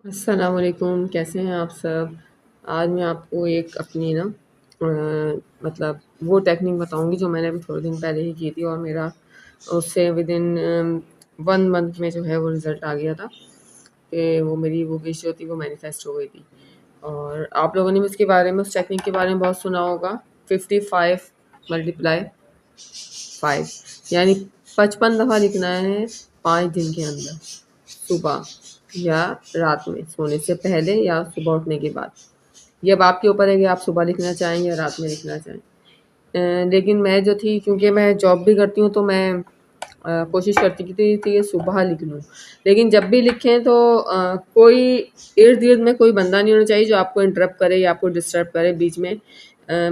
السلام علیکم، کیسے ہیں آپ سب؟ آج میں آپ کو ایک اپنی نا مطلب وہ ٹیکنیک بتاؤں گی جو میں نے ابھی تھوڑے دن پہلے ہی کی تھی، اور میرا اس سے ود ان 1 منتھ میں جو ہے وہ رزلٹ آ گیا تھا کہ وہ میری وہ وش جو تھی وہ مینیفیسٹ ہو گئی تھی۔ اور آپ لوگوں نے بھی اس کے بارے میں، اس ٹیکنیک کے بارے میں بہت سنا ہوگا۔ 55 ملٹیپلائی 5 یعنی 55 دفعہ لکھنا ہے 5 دن کے اندر، صبح یا رات میں سونے سے پہلے یا صبح اٹھنے کے بعد۔ یہ اب آپ کے اوپر ہے کہ آپ صبح لکھنا چاہیں یا رات میں لکھنا چاہیں۔ لیکن میں جو تھی، کیونکہ میں جاب بھی کرتی ہوں، تو میں کوشش کرتی تھی کہ صبح لکھ لوں۔ لیکن جب بھی لکھیں تو کوئی ارد گرد میں کوئی بندہ نہیں ہونا چاہیے جو آپ کو انٹرپٹ کرے یا آپ کو ڈسٹرب کرے بیچ میں۔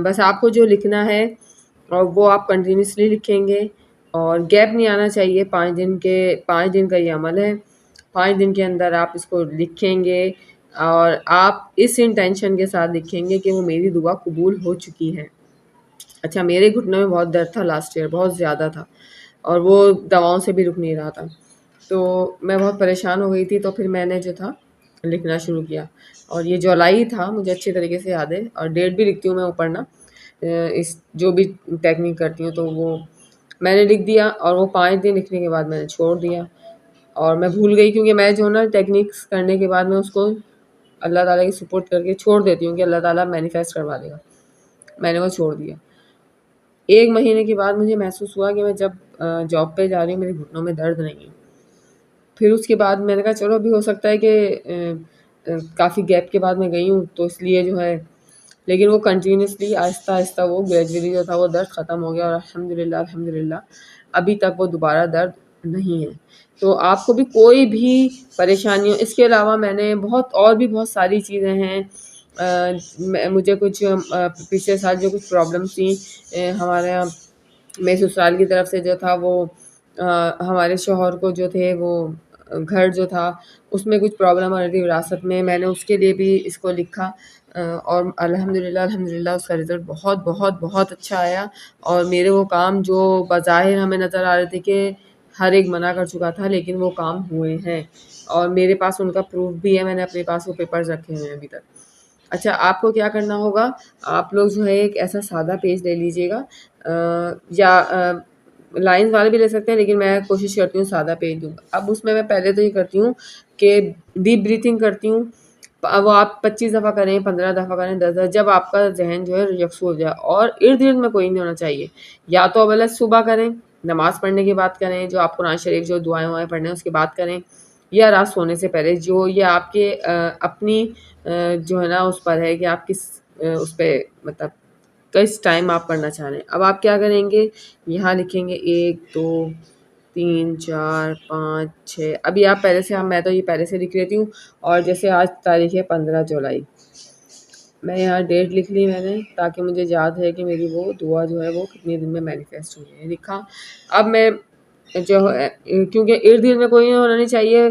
بس آپ کو جو لکھنا ہے اور وہ آپ کنٹینیوسلی لکھیں گے، اور گیپ نہیں آنا چاہیے۔ 5 دن کا یہ عمل ہے۔ 5 دن کے اندر آپ اس کو لکھیں گے، اور آپ اس انٹینشن کے ساتھ لکھیں گے کہ وہ میری دعا قبول ہو چکی ہے۔ اچھا، میرے گھٹنوں میں بہت درد تھا لاسٹ ایئر، بہت زیادہ تھا، اور وہ دواؤں سے بھی رک نہیں رہا تھا، تو میں بہت پریشان ہو گئی تھی۔ تو پھر میں نے جو تھا لکھنا شروع کیا، اور یہ جولائی تھا، مجھے اچھے طریقے سے یاد ہے، اور ڈیٹ بھی لکھتی ہوں میں اوپر نا، اس جو بھی ٹیکنیک کرتی ہوں تو وہ میں نے لکھ دیا، اور وہ 5 دن لکھنے کے بعد میں نے چھوڑ دیا، اور میں بھول گئی، کیونکہ میں جو نا ٹیکنیکس کرنے کے بعد میں اس کو اللہ تعالیٰ کی سپورٹ کر کے چھوڑ دیتی ہوں کہ اللہ تعالیٰ مینیفیسٹ کروا دے گا۔ میں نے وہ چھوڑ دیا۔ 1 مہینے کے بعد مجھے محسوس ہوا کہ میں جب جاب پہ جا رہی ہوں میرے گھٹنوں میں درد نہیں ہے۔ پھر اس کے بعد میں نے کہا چلو ابھی ہو سکتا ہے کہ کافی گیپ کے بعد میں گئی ہوں تو اس لیے جو ہے، لیکن وہ کنٹینیوسلی آہستہ آہستہ وہ گریجولی جو تھا وہ درد ختم ہو گیا، اور الحمدللہ ابھی تک وہ دوبارہ درد نہیں ہے۔ تو آپ کو بھی کوئی بھی پریشانی ہو، اس کے علاوہ میں نے بہت ساری چیزیں ہیں۔ مجھے کچھ پچھلے سال جو کچھ پرابلمس تھیں ہمارے یہاں، میرے سسرال کی طرف سے جو تھا وہ ہمارے شوہر کو جو تھے وہ گھر جو تھا اس میں کچھ پرابلم آ رہی تھی وراثت میں، میں نے اس کے لیے بھی اس کو لکھا، اور الحمدللہ اس کا رزلٹ بہت بہت بہت اچھا آیا۔ اور میرے وہ کام جو بظاہر ہمیں نظر آ رہے تھے کہ ہر ایک منع کر چکا تھا، لیکن وہ کام ہوئے ہیں، اور میرے پاس ان کا پروف بھی ہے، میں نے اپنے پاس وہ پیپرز رکھے ہوئے ہیں ابھی تک۔ اچھا، آپ کو کیا کرنا ہوگا، آپ لوگ جو ہے ایک ایسا سادہ پیج لے لیجیے گا، یا لائنز والے بھی لے سکتے ہیں، لیکن میں کوشش کرتی ہوں سادہ پیج دوں۔ اب اس میں پہلے تو یہ کرتی ہوں کہ ڈیپ بریتھنگ کرتی ہوں، وہ آپ 25 دفعہ کریں، 15 دفعہ کریں، 10 دفعہ، جب آپ کا ذہن جو ہے یکسو ہو جائے، اور ارد گرد میں کوئی نہیں ہونا چاہیے۔ یا تو اول صبح کریں، نماز پڑھنے کے بعد کریں، جو آپ قرآن شریف جو دعائیں پڑھنے ہیں اس کے بعد کریں، یا رات سونے سے پہلے، جو یہ آپ کے اپنی جو ہے نا اس پر ہے کہ آپ کس اس پہ مطلب کس ٹائم آپ پڑھنا چاہ رہے ہیں۔ اب آپ کیا کریں گے، یہاں لکھیں گے 1 2 3 4 5 6۔ ابھی آپ پہلے سے، میں تو یہ پہلے سے لکھ لیتی ہوں، اور جیسے آج تاریخ ہے 15 جولائی، میں یہاں ڈیٹ لکھ لی میں نے، تاکہ مجھے یاد ہے کہ میری وہ دعا جو ہے وہ کتنے دن میں مینیفیسٹ ہو گئی ہے، لکھا۔ اب میں جو ہے، کیونکہ ارد گرد میں کوئی ہونا نہیں چاہیے،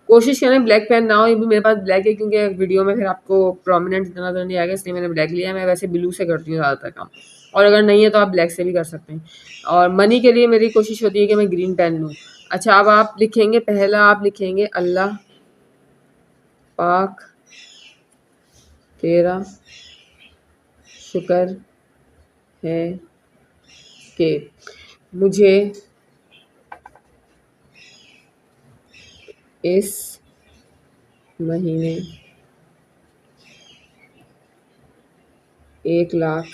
کوشش کریں بلیک پین نہ ہو۔ یہ بھی میرے پاس بلیک ہے، کیونکہ ویڈیو میں پھر آپ کو پرومیننٹ اتنا نظر نہیں آئے گا، اس لیے میں نے بلیک لیا ہے۔ میں ویسے بلو سے کرتی ہوں زیادہ تر کام، اور اگر نہیں ہے تو آپ بلیک سے بھی کر سکتے ہیں۔ اور منی کے لیے میری کوشش ہوتی ہے کہ میں گرین پین لوں۔ اچھا، اب آپ لکھیں گے، پہلا آپ لکھیں گے اللہ پاک تیرا شکر ہے کہ مجھے اس مہینے 1 لاکھ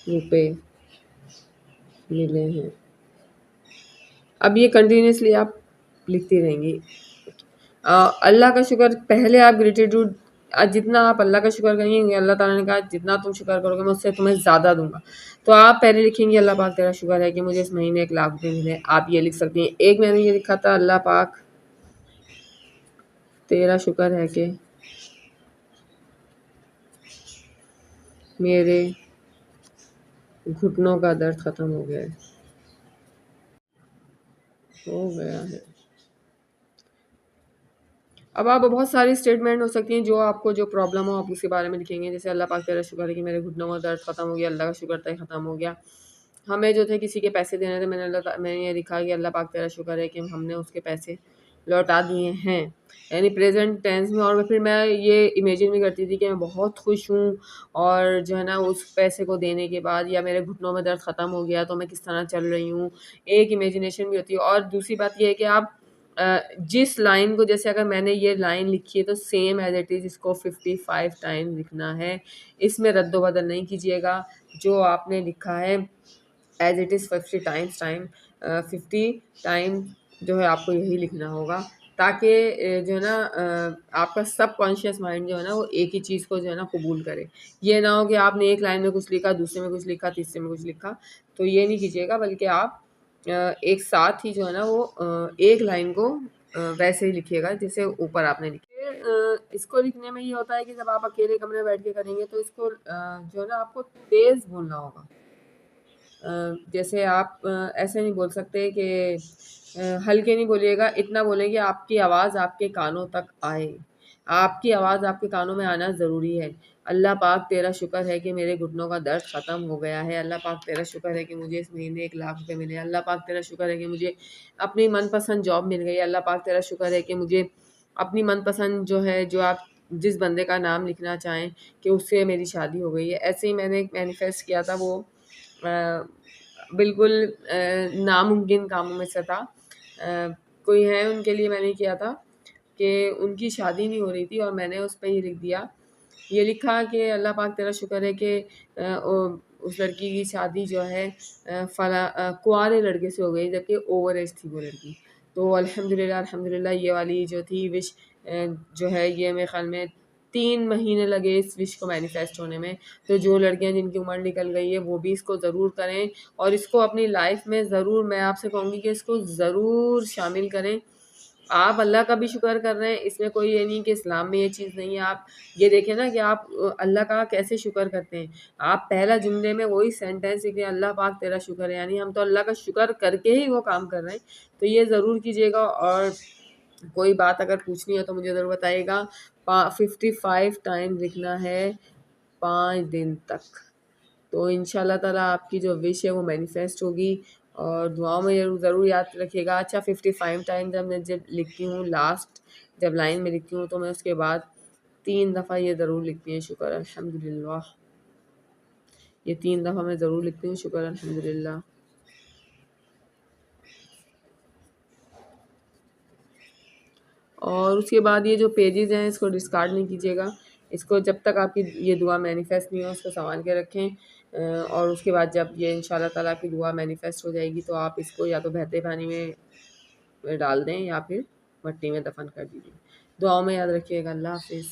روپے ملے ہیں۔ اب یہ کنٹینیوسلی آپ لکھتی رہیں گی۔ اللہ کا شکر، پہلے آپ گریٹیٹیوڈ، جتنا آپ اللہ کا شکر کریں گے، اللہ تعالیٰ نے کہا جتنا تم شکر کرو گے میں اس سے تمہیں زیادہ دوں گا، تو آپ پہلے لکھیں گے اللہ پاک تیرا شکر ہے کہ مجھے اس مہینے 1 لاکھ روپے ملے۔ آپ یہ لکھ سکتی ہیں۔ ایک میں نے یہ لکھا تھا، اللہ پاک تیرا شکر ہے کہ میرے گھٹنوں کا درد ختم ہو گیا ہے۔ اب آپ بہت ساری اسٹیٹمنٹ ہو سکتی ہیں، جو آپ کو جو پرابلم ہو آپ اس کے بارے میں لکھیں گے، جیسے اللہ پاک تیرا شکر ہے کہ میرے گھٹنوں کا درد ختم ہو گیا، اللہ کا شکر تھا ختم ہو گیا۔ ہمیں جو تھے کسی کے پیسے دینے تھے، میں نے یہ لکھا کہ اللہ پاک تیرا شکر ہے کہ ہم نے اس کے پیسے لوٹا دیے ہیں، یعنی پریزنٹ ٹینس میں. اور پھر میں یہ امیجن بھی کرتی تھی کہ میں بہت خوش ہوں، اور جو ہے نا اس پیسے کو دینے کے بعد یا میرے گھٹنوں میں درد ختم ہو گیا تو میں کس طرح چل رہی ہوں، ایک امیجنیشن بھی ہوتی ہے. اور دوسری بات یہ ہے کہ آپ جس لائن کو، جیسے اگر میں نے یہ لائن لکھی ہے تو سیم ایز اٹ از اس کو 55 ٹائم لکھنا ہے، اس میں رد و بدل نہیں کیجیے گا. جو آپ نے لکھا ہے ایز اٹ از 50 ٹائم جو ہے آپ کو یہی لکھنا ہوگا، تاکہ جو ہے نا آپ کا سب کانشیس مائنڈ جو ہے نا وہ ایک ہی چیز کو جو ہے نا قبول کرے. یہ نہ ہو کہ آپ نے ایک لائن میں کچھ لکھا، دوسرے میں کچھ لکھا، تیسرے میں کچھ لکھا، تو یہ نہیں کیجیے گا، بلکہ آپ ایک ساتھ ہی جو ہے نا وہ ایک لائن کو ویسے ہی لکھیے گا جیسے اوپر آپ نے لکھی. اس کو لکھنے میں یہ ہوتا ہے کہ جب آپ اکیلے کمرے میں بیٹھ کے کریں گے تو اس کو جو ہے نا آپ کو تیز بولنا ہوگا. جیسے آپ ایسے نہیں بول سکتے کہ ہلکے نہیں بولیے گا، اتنا بولیں کہ آپ کی آواز آپ کے کانوں تک آئے. آپ کی آواز آپ کے کانوں میں آنا ضروری ہے. اللہ پاک تیرا شکر ہے کہ میرے گھٹنوں کا درد ختم ہو گیا ہے. اللہ پاک تیرا شکر ہے کہ مجھے اس مہینے 1,00,000 روپے ملے. اللہ پاک تیرا شکر ہے کہ مجھے اپنی من پسند جاب مل گئی. اللہ پاک تیرا شکر ہے کہ مجھے اپنی من پسند جو ہے، جو آپ جس بندے کا نام لکھنا چاہیں کہ اس سے میری شادی ہو گئی ہے. ایسے ہی میں نے ایک مینیفیسٹ کیا تھا، وہ بالکل ناممکن کاموں میں سے تھا. کوئی ہے ان کے لیے میں نے کیا تھا کہ ان کی شادی نہیں ہو رہی تھی، اور میں نے اس پہ یہ لکھ دیا، یہ لکھا کہ اللہ پاک تیرا شکر ہے کہ اس لڑکی کی شادی جو ہے فلاں کنوارے لڑکے سے ہو گئی، جبکہ اوور ایج تھی وہ لڑکی. تو الحمدللہ یہ والی جو تھی وش جو ہے، یہ میرے خیال میں 3 مہینے لگے اس وش کو مینیفیسٹ ہونے میں. تو جو لڑکیاں جن کی عمر نکل گئی ہے وہ بھی اس کو ضرور کریں، اور اس کو اپنی لائف میں ضرور، میں آپ سے کہوں گی کہ اس کو ضرور شامل کریں. آپ اللہ کا بھی شکر کر رہے ہیں، اس میں کوئی یہ نہیں کہ اسلام میں یہ چیز نہیں ہے. آپ یہ دیکھیں نا کہ آپ اللہ کا کیسے شکر کرتے ہیں. آپ پہلا جملے میں وہی سینٹینس ہے کہ اللہ پاک تیرا شکر ہے، یعنی ہم تو اللہ کا شکر کر کے ہی وہ کام کر رہے ہیں. تو یہ ضرور کیجیے گا. اور کوئی بات اگر پوچھنی ہو تو مجھے ضرور بتائیے گا. 55 ٹائم لکھنا ہے 5 دن تک. تو ان شاء اللہ تعالیٰ آپ کی جو وش ہے وہ مینیفیسٹ ہوگی. اور دعاؤں میں ضرور یاد رکھیے گا. اچھا 55 ٹائم جب لکھتی ہوں، لاسٹ جب لائن میں لکھتی ہوں، تو میں اس کے بعد 3 دفعہ یہ ضرور لکھتی ہوں، شکر الحمدللہ. یہ 3 دفعہ میں ضرور لکھتی ہوں، شکر الحمدللہ. اور اس کے بعد یہ جو پیجز ہیں اس کو ڈسکارڈ نہیں کیجیے گا. اس کو جب تک آپ کی یہ دعا مینیفیسٹ نہیں ہو اس کو سنبھال کے رکھیں. اور اس کے بعد جب یہ ان شاء اللہ تعالیٰ کی دعا مینیفیسٹ ہو جائے گی تو آپ اس کو یا تو بہتے پانی میں ڈال دیں یا پھر مٹی میں دفن کر دیجیے. دعاؤں میں یاد رکھیے گا. اللہ حافظ.